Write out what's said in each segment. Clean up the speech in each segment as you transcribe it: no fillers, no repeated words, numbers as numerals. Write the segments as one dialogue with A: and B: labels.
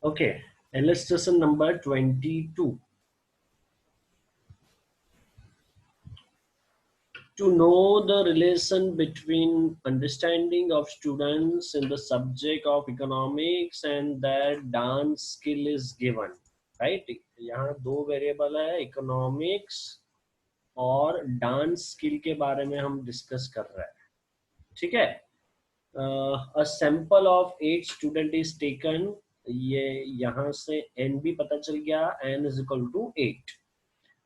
A: Okay, illustration number 22. To know the relation between understanding of students in the subject of economics and their dance skill is given. Right? यहाँ दो variable है, economics और dance skill के बारे में हम discuss कर रहे हैं. ठीक है. A sample of 8 student is taken. ये यहाँ से n भी पता चल गया, n is equal to 8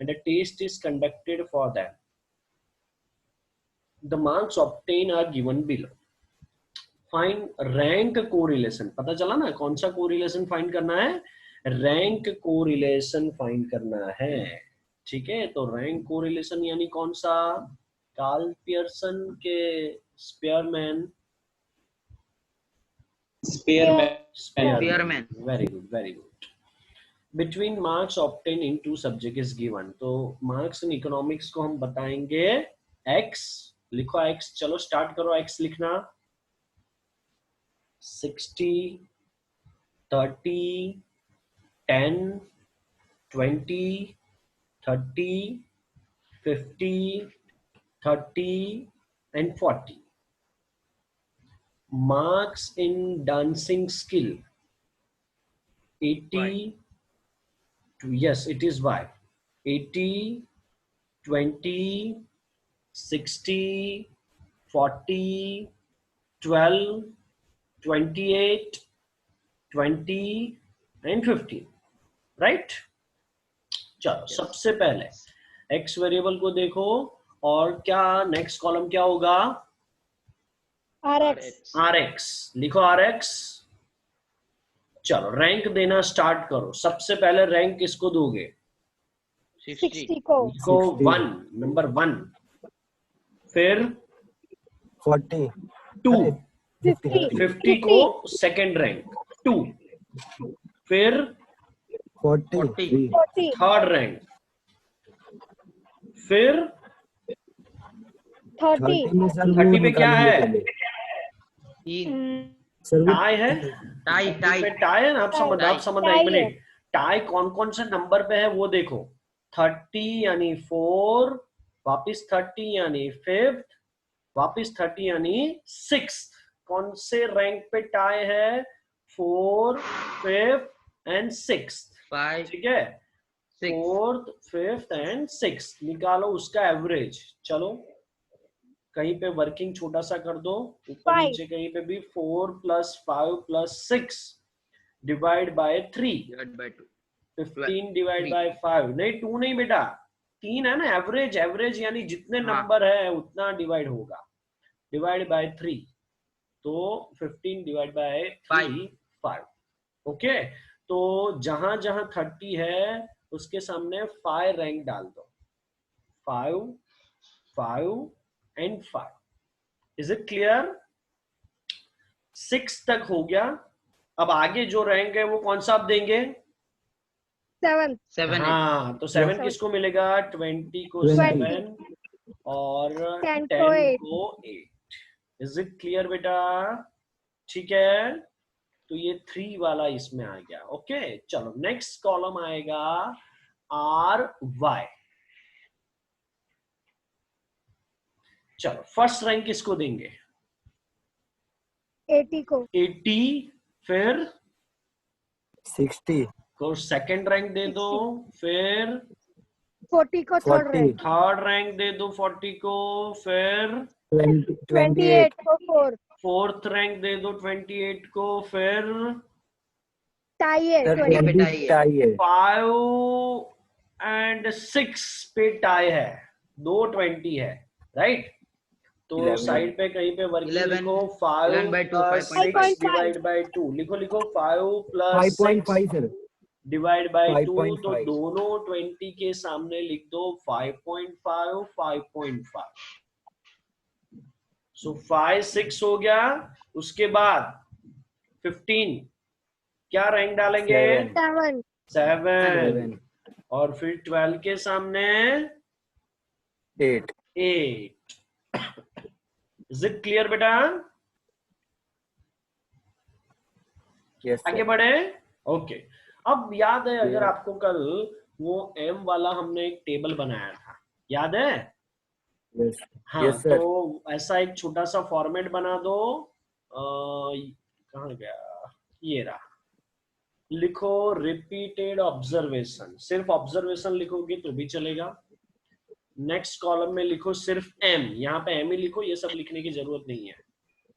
A: and a test is conducted for them. The marks obtained are given below. Find rank correlation. पता चला ना कौन सा correlation find करना है? Rank correlation find करना है. ठीक है, तो rank correlation यानी कौन सा? कार्ल पियर्सन के Spearman.
B: Spearman.
A: Very good, very good. Between marks obtained in two subject is given. तो marks in economics को हम बताएंगे x. लिखो x. चलो स्टार्ट करो x लिखना. 60, 30, 10, 20, 30, 50, 30 and 40. Marks in dancing skill 80. Yes, it is y. 80, 20, 60, 40, 12, 28, 20 and 15. Right. चलो सबसे पहले x वेरिएबल को देखो और क्या नेक्स्ट कॉलम क्या होगा? rx. लिखो rx. चलो रैंक देना स्टार्ट करो. सबसे पहले रैंक किसको दोगे?
B: 60 को.
A: लिखो 1, नंबर 1. फिर
C: 40,
A: 2,
C: 50
A: को सेकंड रैंक 2. फिर
C: 40,
A: थर्ड रैंक. फिर 30 पे क्या है? टाई है. टाई है ना. आप समझ एक मिनट. टाई कौन कौन से नंबर पे है वो देखो. 30 यानी 4, वापिस 30 यानी 5, वापिस 30 यानी 6. कौन से रैंक पे टाई है? 4, 5 एंड 6. ठीक है. 4th, 5th एंड 6th निकालो उसका एवरेज. चलो कहीं पे वर्किंग छोटा सा कर दो. ऊपर नीचे कहीं पे भी 4 + 5 + 6 डिवाइड बाय 3. 15 divide by 5. नहीं 2 नहीं बेटा, 3 है ना. एवरेज. एवरेज यानी जितने नंबर है उतना डिवाइड होगा. Divide by 3. तो 15 डिवाइड बाय 5. ओके. तो जहां जहां 30 है उसके सामने 5 रैंक डाल दो. 5, 5 एंड 5. Is it clear? 6 तक हो गया. अब आगे जो रैंक है वो कौन सा आप देंगे?
B: 7.
A: हाँ, तो 7 किसको मिलेगा? 20 को 7 और 10 को 8. इज इट क्लियर बेटा? ठीक है. तो ये 3 वाला इसमें आ गया. ओके. चलो नेक्स्ट कॉलम आएगा RY. चलो फर्स्ट रैंक किसको देंगे?
D: 80 को.
A: 80. फिर
C: 60
A: को सेकंड रैंक दे दो. फिर
D: 40 को थर्ड रैंक.
A: थर्ड रैंक दे दो 40 को. फिर
D: 28 को फोर्थ.
A: फोर्थ रैंक दे दो 28 को. फिर
D: टाई है.
A: 5 एंड 6 पे टाई है. 2 20 है. राइट. तो साइड पे कहीं पे वर्किंग लिखो. 5 + 6 डिवाइड बाय 2. लिखो 5 + 6 डिवाइड बाय 2. तो दोनों 20 के सामने लिख दो 5.5, 5.5. सो 5, 6 हो गया. उसके बाद 15 क्या रैंक डालेंगे? 7. और फिर 12 के सामने
C: 8.
A: इज इट क्लियर बेटा?
C: Yes,
A: आगे बढ़े. ओके अब याद है अगर आपको कल वो m वाला हमने एक टेबल बनाया था, याद है?
C: Yes.
A: हाँ
C: Yes, sir.
A: तो ऐसा एक छोटा सा फॉर्मेट बना दो। कहाँ गया, ये रहा। लिखो रिपीटेड ऑब्जर्वेशन, सिर्फ ऑब्जर्वेशन लिखोगे तो भी चलेगा। नेक्स्ट कॉलम में लिखो सिर्फ m, यहाँ पे m ही लिखो, ये सब लिखने की जरूरत नहीं है।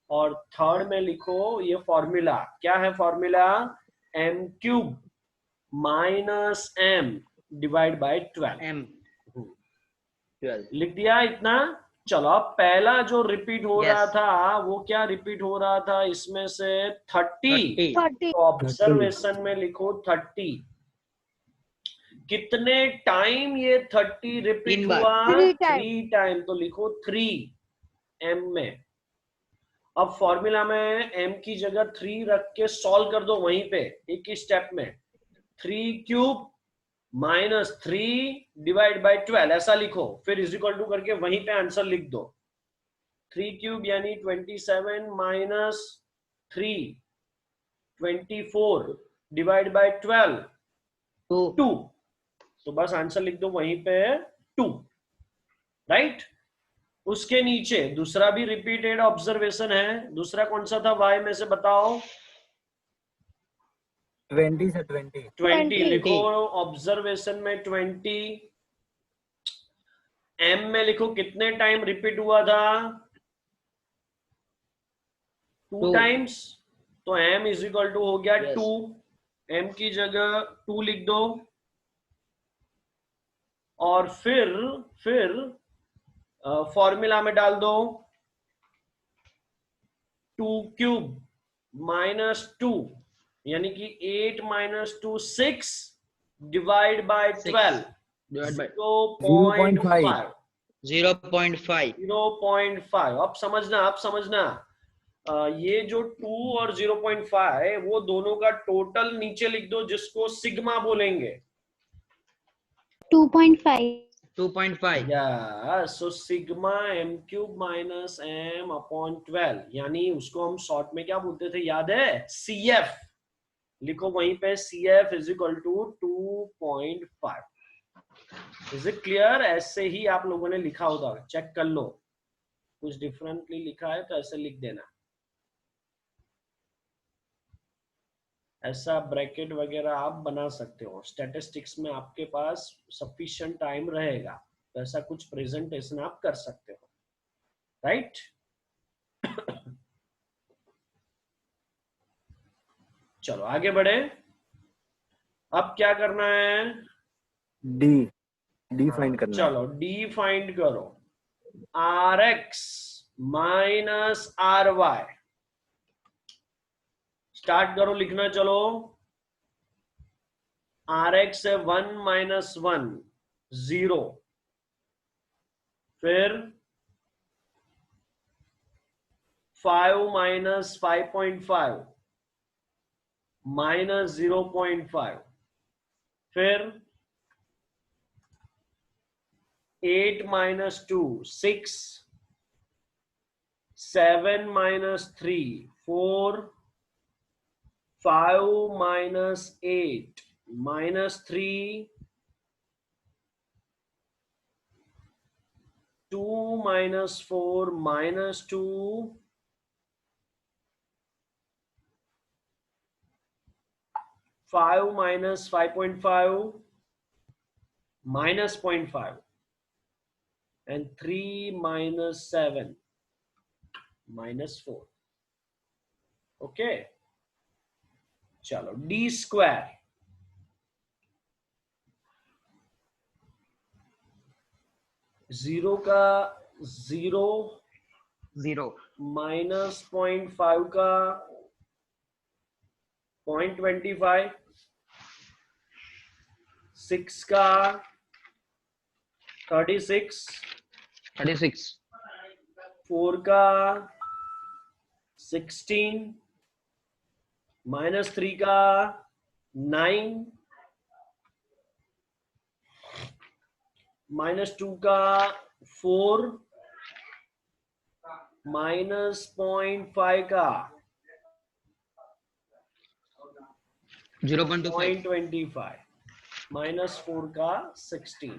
A: और थर्ड में लिखो ये फॉर्मूला, क्या है formula? m cube minus m divide by 12।
B: M 12।
A: लिख दिया इतना। चलो अब पहला जो रिपीट हो
B: Yes.
A: रहा था वो क्या रिपीट हो रहा था इसमें से? 30।
B: 30।
A: तो ऑब्जर्वेशन में लिखो 30। कितने टाइम ये 30 रिपीट
B: 3 बार।
A: हुआ?
D: 3 टाइम।
A: 3 टाइम। तो लिखो 3 m में। अब फॉर्मूला में m की जगह 3 रख के सॉल्व कर दो वहीं पे एक ही स्टेप में। 3 क्यूब माइनस 3 डिवाइड बाय 12 ऐसा लिखो, फिर इज इक्वल टू करके वहीं पे आंसर लिख दो। 3 क्यूब यानी 27 माइनस 3 24 डिवाइड बाय 12 2। तो बस आंसर लिख दो वहीं पे 2, राइट। उसके नीचे दूसरा भी रिपीटेड ऑब्जर्वेशन है। दूसरा कौन सा था y में से बताओ?
C: 20 से 20.
A: 20 लिखो ऑब्जर्वेशन में 20। m में लिखो कितने टाइम रिपीट हुआ था? 2 टाइम्स। तो m इज इक्वल टू हो गया 2। m की जगह 2 लिख दो और फिर फॉर्मूला में डाल दो 2 क्यूब माइनस 2 यानी कि 8 माइनस 2 6 डिवाइड बाय 12 0.5। 0.5। अब समझना ये जो 2 और 0.5 वो दोनों का टोटल नीचे लिख दो जिसको सिग्मा बोलेंगे।
B: 2.5।
A: या so sigma m cube minus m upon 12 यानी उसको हम शॉर्ट में क्या बोलते थे याद है? CF। लिखो वहीं पे CF is equal to 2.5। Is it clear? ऐसे ही आप लोगों ने लिखा होगा, चेक कर लो। कुछ डिफरेंटली लिखा है तो ऐसे लिख देना। ऐसा ब्रैकेट वगैरह आप बना सकते हो। स्टैटिस्टिक्स में आपके पास सफिशिएंट टाइम रहेगा तो ऐसा कुछ प्रेजेंटेशन आप कर सकते हो, राइट? चलो आगे बढ़े। अब क्या करना है?
C: D फाइंड करना है.
A: चलो D फाइंड करो। RX माइनस RY स्टार्ट करो लिखना। चलो RX है 1 माइनस 1 0, फिर 5 माइनस 5.5 माइनस 0.5, फिर 8 minus 2 6, 7 minus 3 4, 5 minus 8 minus 3, 2 minus 4 minus 2, 5 minus 5.5 minus 0.5 and 3 minus 7 minus 4. Okay चलो D स्क्वायर जीरो का 0 माइनस 0.5 का 0.25, 6 का 36, 4 का 16, माइनस 3 का 9, माइनस 2 का 4, माइनस 0.5 का
B: 0.25
A: 0.25 माइनस 4 का 16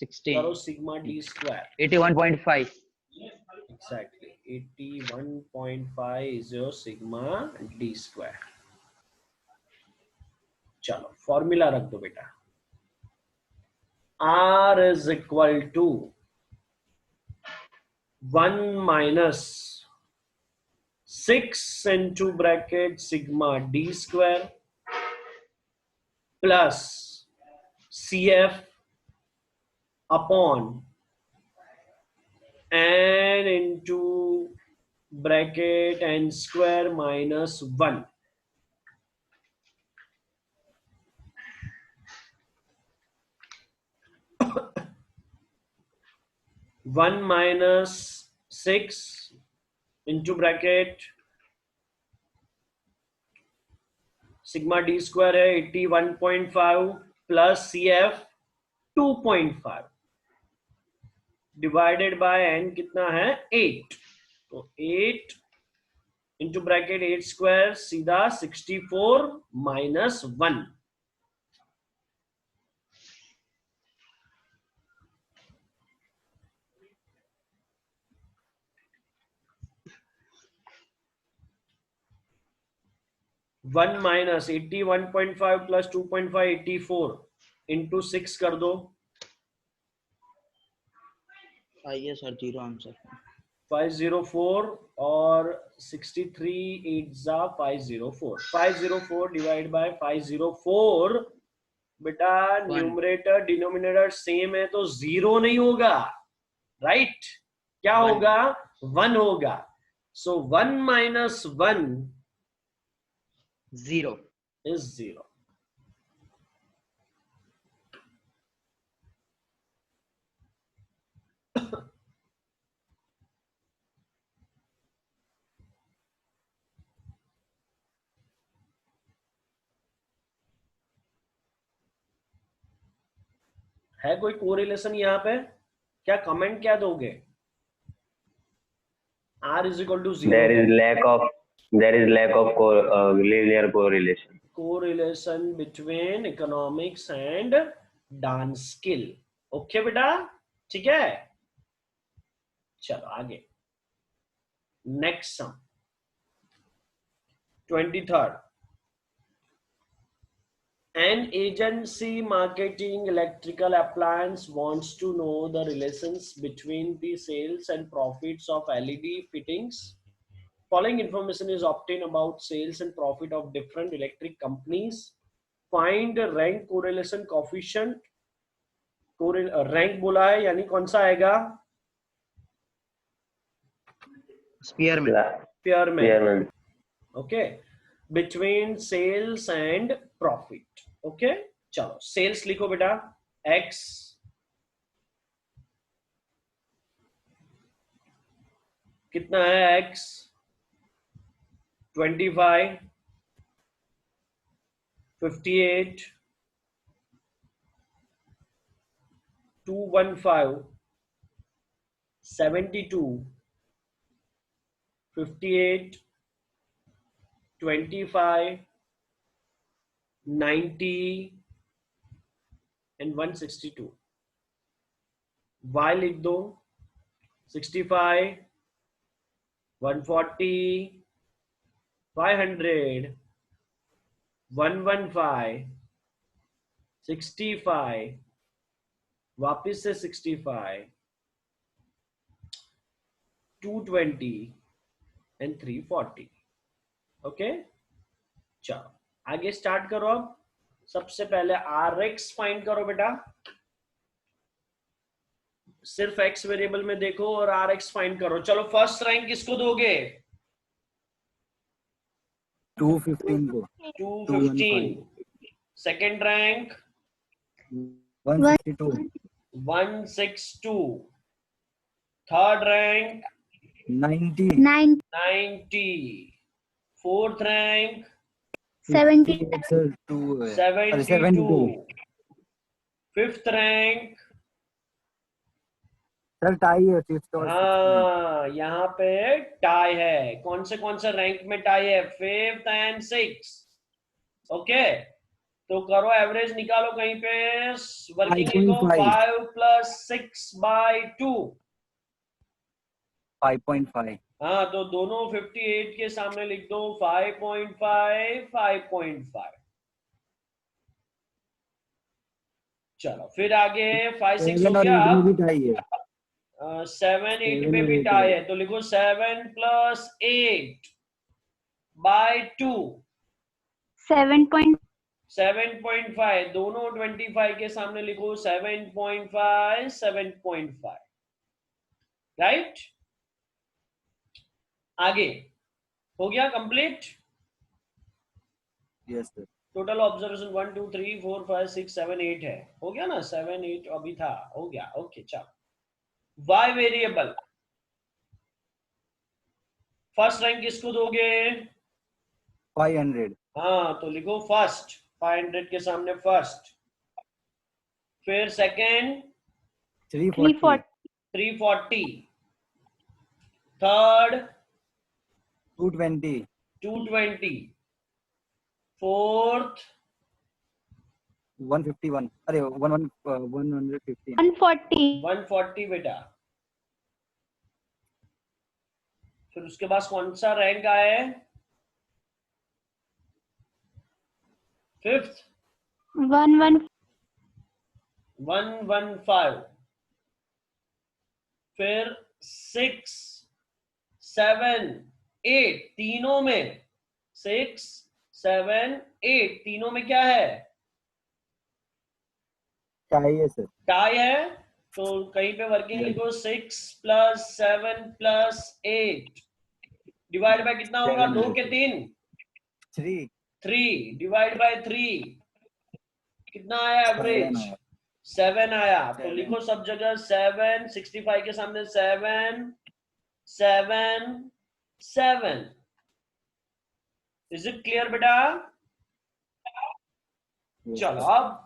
B: 16
A: करो sigma d square
B: 81.5
A: exactly 81.5 is your sigma d square. चलो फॉर्मूला रख दो बेटा R is equal to 1 minus 6 into bracket sigma d square plus CF upon n into bracket n square minus 1. One minus 6 into bracket sigma d square है 81.5 plus CF 2.5 divided by n कितना है 8 तो 8 into bracket 8 square सीधा 64 minus 1 1 minus 81.5 plus 2.5 84 into 6 कर दो
B: आइए sir zero answer
A: 504 और 63 8 जा 504 504 डिवाइड बाय 504 बेटा न्यूमरेटर डिनोमिनेटर सेम है तो जीरो नहीं होगा राइट क्या होगा 1 होगा सो 1 minus 1
B: 0
A: is 0 है कोई कोरिलेशन यहाँ पे क्या कमेंट क्या दोगे R is equal to 0
E: there is lack of linear correlation.
A: correlation between economics and dance skill okay बेटा ठीक है चलो आगे next sum 23rd An agency marketing electrical appliance wants to know the relations between the sales and profits of LED fittings. Following information is obtained about sales and profit of different electric companies. Find rank correlation coefficient. Rank बोला है यानी कौन सा आएगा? Spearman. Okay. Between sales and profit. Okay चलो sales लिखो बेटा x कितना है x 25 58 215 72 58 25 90 and 162 y लिख दो 65 140 500 115 65 वापिस से 65 220 and 340 ओके चलो आगे स्टार्ट करो अब सबसे पहले RX फाइंड करो बेटा सिर्फ X वेरिएबल में देखो और RX फाइंड करो चलो फर्स्ट रैंक किसको दोगे
C: 215 को
A: 215 second rank 162 third rank 90 fourth rank
D: 72
A: fifth rank
C: sir tie है फिफ्थ और
A: हाँ यहाँ पे टाई है कौन से रैंक में टाई है फिफ्थ एंड सिक्स ओके, तो करो एवरेज निकालो कहीं पे, वर्किंग लिखो
C: 5.5
A: 5 प्लस 6/2।
C: 5.5
A: हाँ, तो दोनों 58 के सामने लिख दो 5.5 5.5। चलो फिर आगे 5 6 हो
C: 7 और
A: गया।
C: 8 में भी टाई है।
A: 7 8
C: 7
A: में
C: और
A: भी
C: 8
A: टाई
C: है।
A: है, तो लिखो 7 प्लस 8/2
D: 7.5
A: 7.5। दोनों 25 के सामने लिखो 7.5 7.5। राइट, आगे हो गया complete.
C: Yes sir.
A: Total observation 1 2 3 4 5 6 7 8 है, हो गया ना, 7 8 अभी था, हो गया। ओके चलो, वाई वेरिएबल फर्स्ट रैंक किसको दोगे?
C: 500
A: हाँ, तो लिखो फर्स्ट, 500 के सामने फर्स्ट। फिर सेकंड
C: 340
A: 340, थर्ड
C: 220
A: 220, फोर्थ
C: 151 अरे 115
D: 140
A: 140 बेटा। फिर उसके बाद कौन सा रैंक आया है? फिफ्थ 115। फिर 6 7 8 तीनों में, 6 7 8 तीनों में क्या है?
C: चाहिए सर।
A: टाई है, तो कहीं पे वर्किंग लिखो 6 प्लस 7 प्लस 8 डिवाइड बाय कितना होगा? 2 के 3
C: 3
A: 3 डिवाइड बाय 3 कितना आया एवरेज? 7 आया। तो लिखो सब जगह 7, 65 के सामने 7 7 7। इज इट क्लियर बेटा? चलो, अब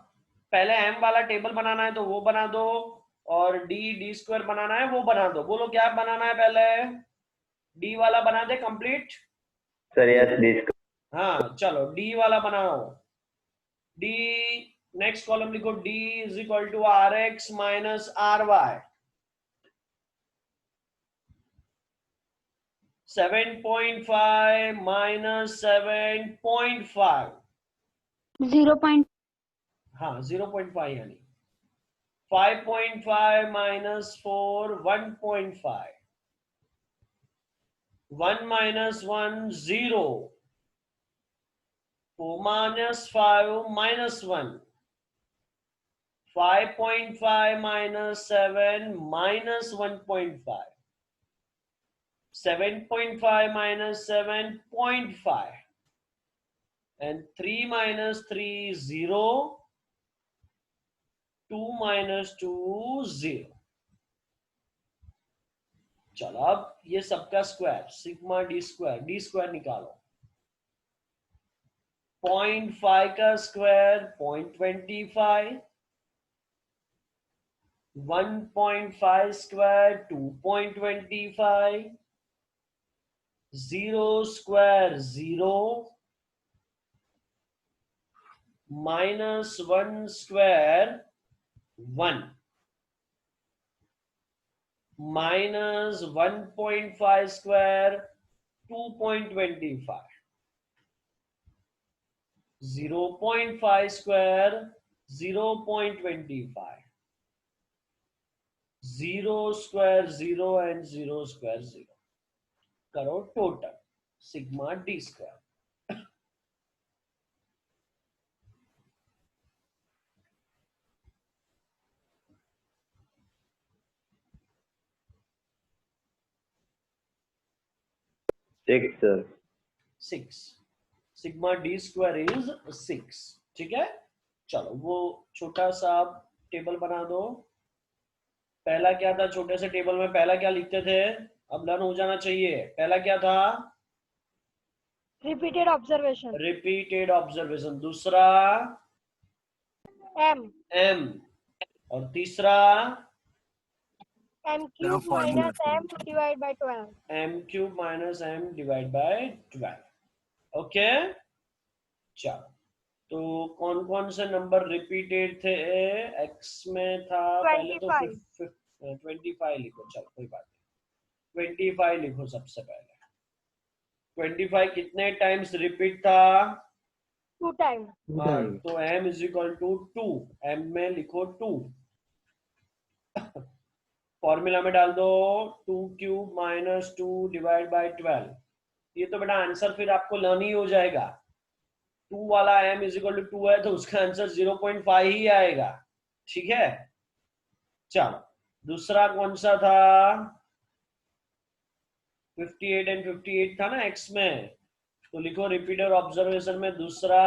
A: पहले m वाला टेबल बनाना है तो वो बना दो, और d स्क्वायर बनाना है वो बना दो। बोलो क्या बनाना है पहले? d वाला बना दे कंप्लीट।
E: Sir, yes, this.
A: हाँ चलो, d वाला बनाओ। d नेक्स्ट कॉलम लिखो, d is equal to rx minus ry। 7.5 minus 7.5,
D: 0.
A: हाँ 0.5 यानी 5.5 minus 4 1.5, 1 minus 1 0, 4 minus 5 minus 1, 5.5 minus 7 minus 1.5, 7.5 minus 7.5, and 3 minus 3 0, 2 minus 2 0। चलो, अब ये सबका स्क्वायर सिग्मा डी स्क्वायर निकालो। 0.5 का square 0.25, 1.5 square 2.25, 0 square 0, minus 1 square 1, minus 1.5 square 2.25, 0.5 square 0.25, 0 square 0 and 0 square 0। करो total sigma d square.
E: Six, sir.
A: 6 sigma d square is 6। ठीक है, चलो वो छोटा सा टेबल बना दो। पहला क्या था छोटे से टेबल में? पहला क्या लिखते थे? अब लर्न हो जाना चाहिए। पहला क्या था?
D: Repeated observation.
A: Repeated observation. दूसरा
D: M.
A: m, और तीसरा
D: M cube minus M divided by 12.
A: m cube minus m divide by 12। Okay, चलो तो कौन कौन से नंबर रिपीटेड थे? x में था पहले तो
D: 25.
A: 25 लिखो, चलो कोई बात नहीं, 25 लिखो सबसे पहले। 25 कितने टाइम्स रिपीट था?
D: 2 times.
A: तो m is equal to 2, m में लिखो 2, फॉर्मूला में डाल दो 2 क्यूब माइनस 2 डिवाइड बाय 12। ये तो बेटा आंसर फिर आपको लर्न ही हो जाएगा। 2 वाला m इज इक्वल टू 2 है तो उसका आंसर 0.5 ही आएगा, ठीक है। चलो दूसरा कौन सा था? 58 एंड 58 था ना x में, तो लिखो रिपीटर ऑब्जर्वेशन में दूसरा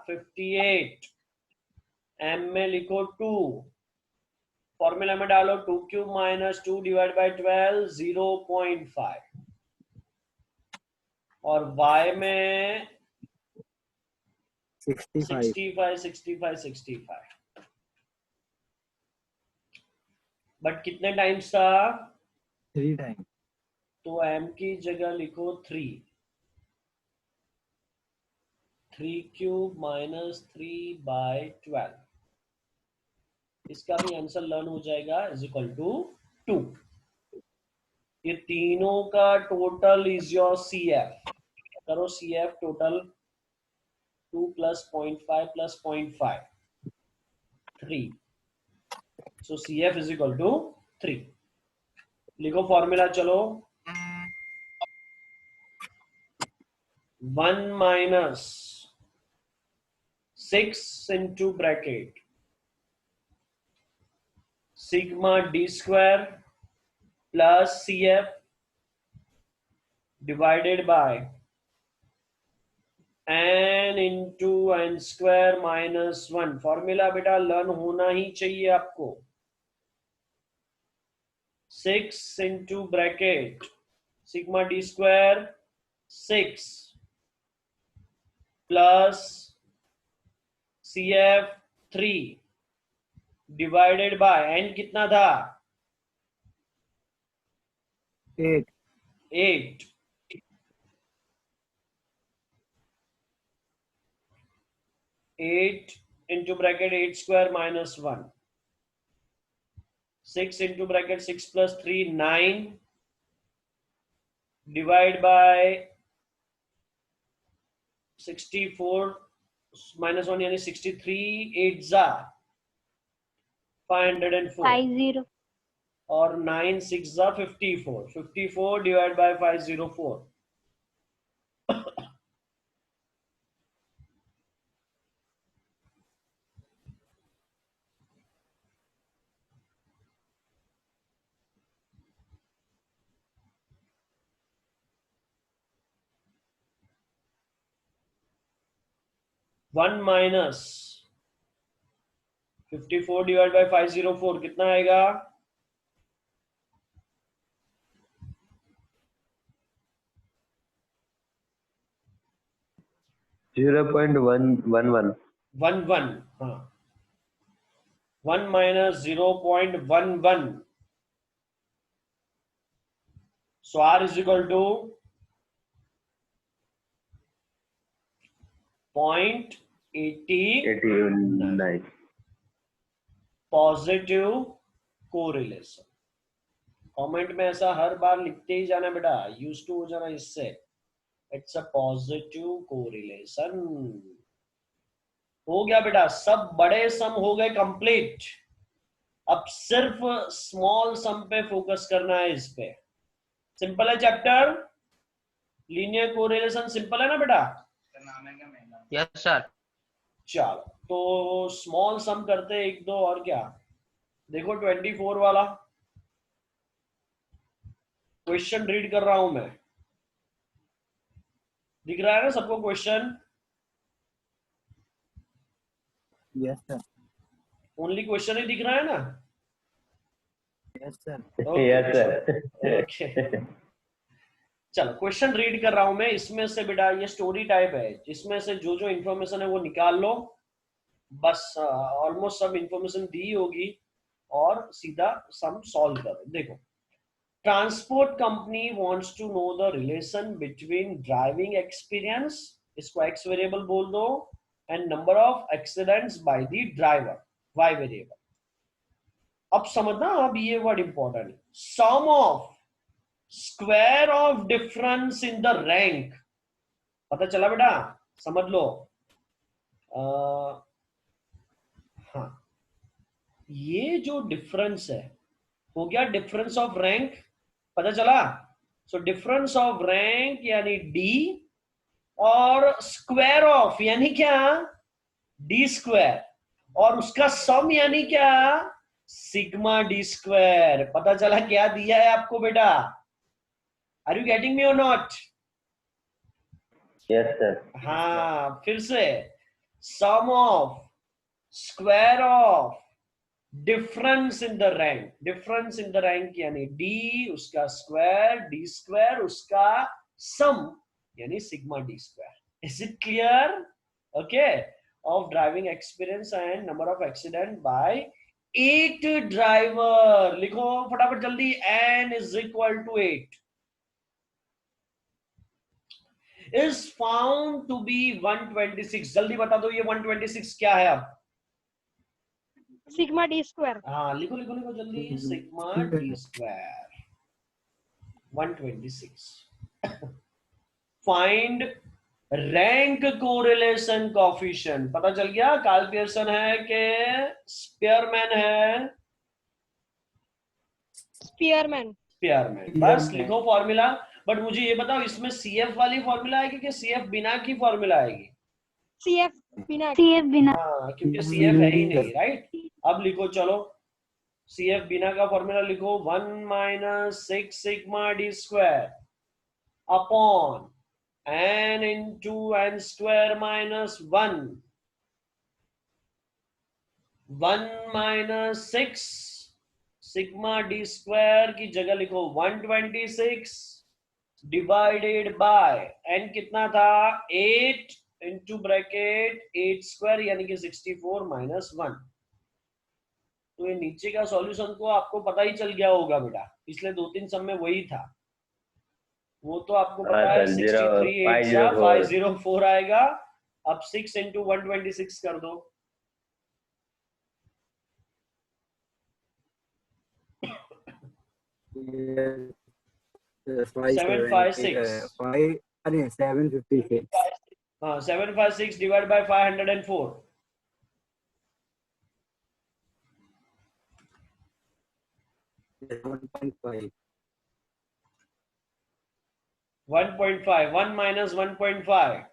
A: 58, m में लिखो 2, फॉर्मूला में डालो 2 क्यूब माइनस 2 डिवाइड बाय 12 0.5, और y में 65। बट कितने टाइम्स था?
C: 3 times.
A: तो m की जगह लिखो 3 क्यूब माइनस 3 बाय 12, इसका भी आंसर लर्न हो जाएगा इज इक्वल टू 2। ये तीनों का टोटल इज योर CF। करो CF total, 2 plus 0.5 plus 0.5 3, so CF is equal to 3। लिखो फॉर्मूला, चलो 1 minus 6 into bracket sigma d square plus CF divided by n into n square minus 1। Formula बेटा learn होना ही चाहिए आपको। 6 into bracket sigma d square 6 plus CF 3 divided by n कितना था?
C: 8.
A: 8। 8 into bracket 8 square minus 1, 6 into bracket 6 plus 3 9 divide by 64 minus 1 यानी 63, 8 जा 504
D: 50.
A: और 9 6 जा 54 divide by 504। One minus 54 divide by 504 कितना आएगा?
E: 0.111.
A: 11, हाँ 1 minus 0.11, so R is equal to 0.89
E: 89.
A: Positive correlation. Comment में ऐसा हर बार लिखते ही जाना बेटा, यूज टू हो जाना इससे। It's a positive correlation. हो गया बेटा, सब बड़े सम हो गए कंप्लीट। अब सिर्फ स्मॉल सम पे फोकस करना है। इस पे सिंपल है चैप्टर, लीनियर कोरिलेशन सिंपल है ना बेटा?
B: Yes sir.
A: चलो तो स्मॉल सम करते हैं एक दो और। क्या देखो 24 वाला क्वेश्चन रीड कर रहा हूं मैं, दिख रहा है ना सबको question?
C: Yes, sir.
A: Only question ही दिख रहा है ना?
C: Yes, sir.
E: Yes, sir.
A: Okay चलो क्वेश्चन रीड कर रहा हूं मैं। इसमें से बेटा ये स्टोरी टाइप है, जिसमें से जो जो इंफॉर्मेशन है वो निकाल लो। बस ऑलमोस्ट सब इंफॉर्मेशन दी होगी और सीधा सम सॉल्व करो। देखो, transport company wants to know the relation between driving experience, इसको एक्स वेरिएबल बोल दो, and number of accidents by the driver, y variable. अब समझना, अब ये वर्ड इंपॉर्टेंट है, sum of square of difference in the rank, पता चला बेटा, समझ लो। हाँ, ये जो डिफरेंस है हो गया डिफरेंस ऑफ रैंक, पता चला। सो डिफरेंस ऑफ रैंक यानी डी, और स्क्वायर ऑफ यानी क्या, डी स्क्वायर, और उसका सम यानी क्या, सिग्मा डी स्क्वायर। पता चला क्या दिया है आपको बेटा? आर यू गेटिंग मी और नॉट?
E: Yes sir.
A: हाँ, फिर से, sum of square of difference in the rank, difference in the rank यानी डी, उसका स्क्वायर डी स्क्वायर, उसका सम यानी sigma d square. Is it clear? Okay. Of driving experience and number of accident by 8 driver, लिखो फटाफट जल्दी, n is equal to 8 is found to be 126। जल्दी बता दो ये 126 क्या है? अब
D: सिग्मा डी स्क्वायर।
A: हाँ, लिखो लिखो लिखो जल्दी, sigma d square 126। Find rank correlation coefficient, पता चल गया कार्ल पियर्सन है कि स्पीयरमैन है?
D: स्पीयरमैन।
A: स्पीयरमैन, बस लिखो फॉर्मूला। बट मुझे ये बताओ, इसमें सीएफ वाली फॉर्मूला आएगी कि सीएफ बिना की फॉर्मूला आएगी?
D: सीएफ बिना।
A: हाँ, क्योंकि सीएफ है ही नहीं, राइट। अब लिखो चलो, सीएफ बिना का फॉर्मूला लिखो, 1 - 6 sigma d square upon n into n square minus 1, 1 - 6 sigma d square की जगह लिखो 126 डिवाइडेड बाय n कितना था, 8 इंटू ब्रैकेट 8 स्क्वायर यानी कि 64 माइनस 1। तो ये नीचे का सॉल्यूशन को आपको पता ही चल गया होगा बेटा, पिछले 2-3 सम में वही था, वो तो आपको पता है। 63 504 आएगा। अब 6 इंटू 126 कर दो,
C: Yes,
A: 756।
C: 756।
A: हाँ, 756 divide by 504,
C: 1.5।
A: 1.5, 1 minus 1.5,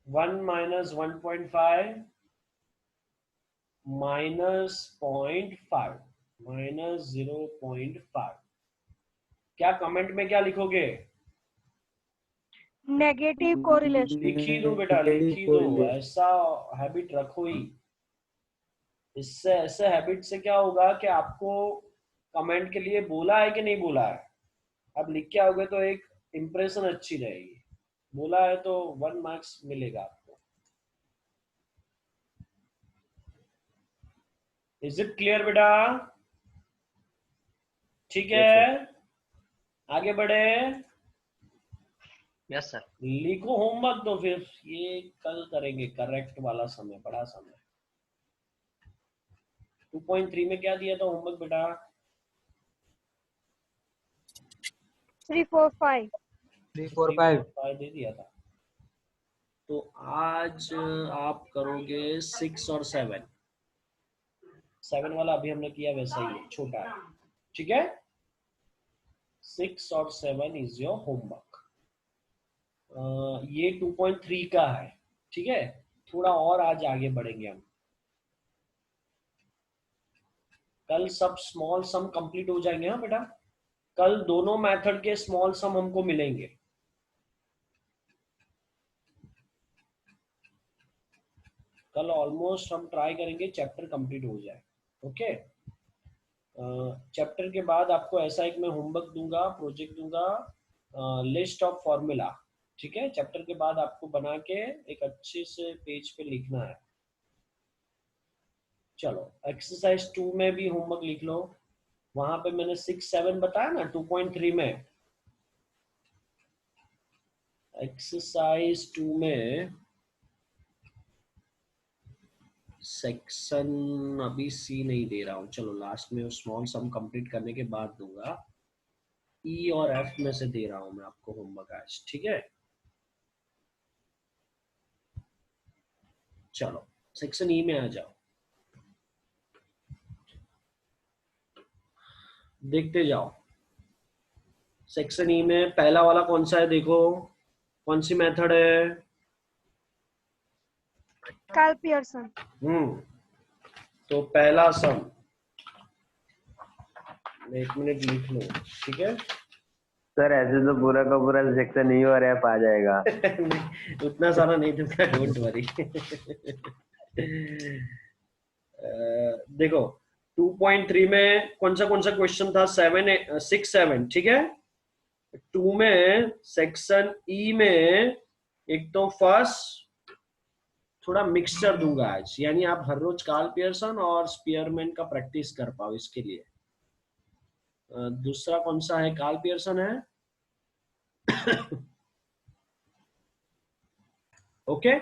A: 1 minus 1.5 minus 0.5 minus 0.5। क्या कमेंट में क्या लिखोगे?
D: Negative correlation.
A: लिख ही दो बेटा, लिख ही दो, ऐसा हैबिट रखो ही। इससे ऐसे हैबिट से क्या होगा कि आपको कमेंट के लिए बोला है कि नहीं बोला है, अब लिख के आओगे तो एक इंप्रेशन अच्छी रहेगी, बोला है तो 1 मार्क्स मिलेगा आपको। इज इट क्लियर बेटा? ठीक है, आगे बढ़े।
B: Yes sir.
A: लिखो होमवर्क, तो फिर ये कल करेंगे करेक्ट वाला समय, बड़ा समय। 2.3 में क्या दिया था होमवर्क बेटा?
D: 345
A: 345 दे दिया था। तो आज आप करोगे 6 और 7। 7 वाला अभी हमने किया वैसा ही है, छोटा है, ठीक है। 6 और 7 इज योर होमवर्क। ये 2.3 का है, ठीक है। थोड़ा और आज आगे बढ़ेंगे हम, कल सब स्मॉल सम कंप्लीट हो जाएंगे। हाँ बेटा, कल दोनों मेथड के स्मॉल सम हमको मिलेंगे। कल ऑलमोस्ट हम ट्राई करेंगे चैप्टर कंप्लीट हो जाए, ओके। चैप्टर के बाद आपको ऐसा एक मैं होमवर्क दूंगा, प्रोजेक्ट दूंगा, लिस्ट ऑफ फॉर्मूला, ठीक है। चैप्टर के बाद आपको बना के एक अच्छे से पेज पे लिखना है, चलो एक्सरसाइज 2 में भी होमवर्क लिख लो। वहां पे मैंने 6-7 बताया ना 2.3 में। एक्सरसाइज 2 में सेक्शन अभी सी नहीं दे रहा हूं, चलो लास्ट में स्मॉल सम कंप्लीट करने के बाद दूंगा। ई और एफ में से दे रहा हूं मैं आपको होमवर्क आज, ठीक है। चलो सेक्शन ई में आ जाओ, देखते जाओ। सेक्शन ई में पहला वाला कौन सा है, देखो कौन सी मेथड है।
D: Karl Pearson.
A: तो पहला सम, एक मिनट लिख लो, ठीक है।
E: सर ऐसे तो पूरा का पूरा सेक्शन ई और एफ आ जाएगा।
A: उतना सारा नहीं दूंगा, डोंट वरी। देखो 2.3 में कौन सा क्वेश्चन था, 6-7, ठीक है। 2 में सेक्शन ई में एक तो फर्स्ट थोड़ा मिक्सचर दूंगा आज, यानी आप हर रोज कार्ल पियर्सन और स्पीयरमैन का प्रैक्टिस कर पाओ, इसके लिए। दूसरा कौन सा है, कार्ल पियर्सन है। Okay,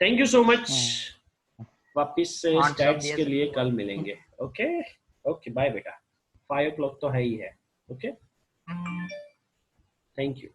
A: thank you so much. वापिस से स्टैट्स के लिए कल मिलेंगे। ओके ओके, बाय बेटा। 5 o'clock तो है ही है। Okay, thank you.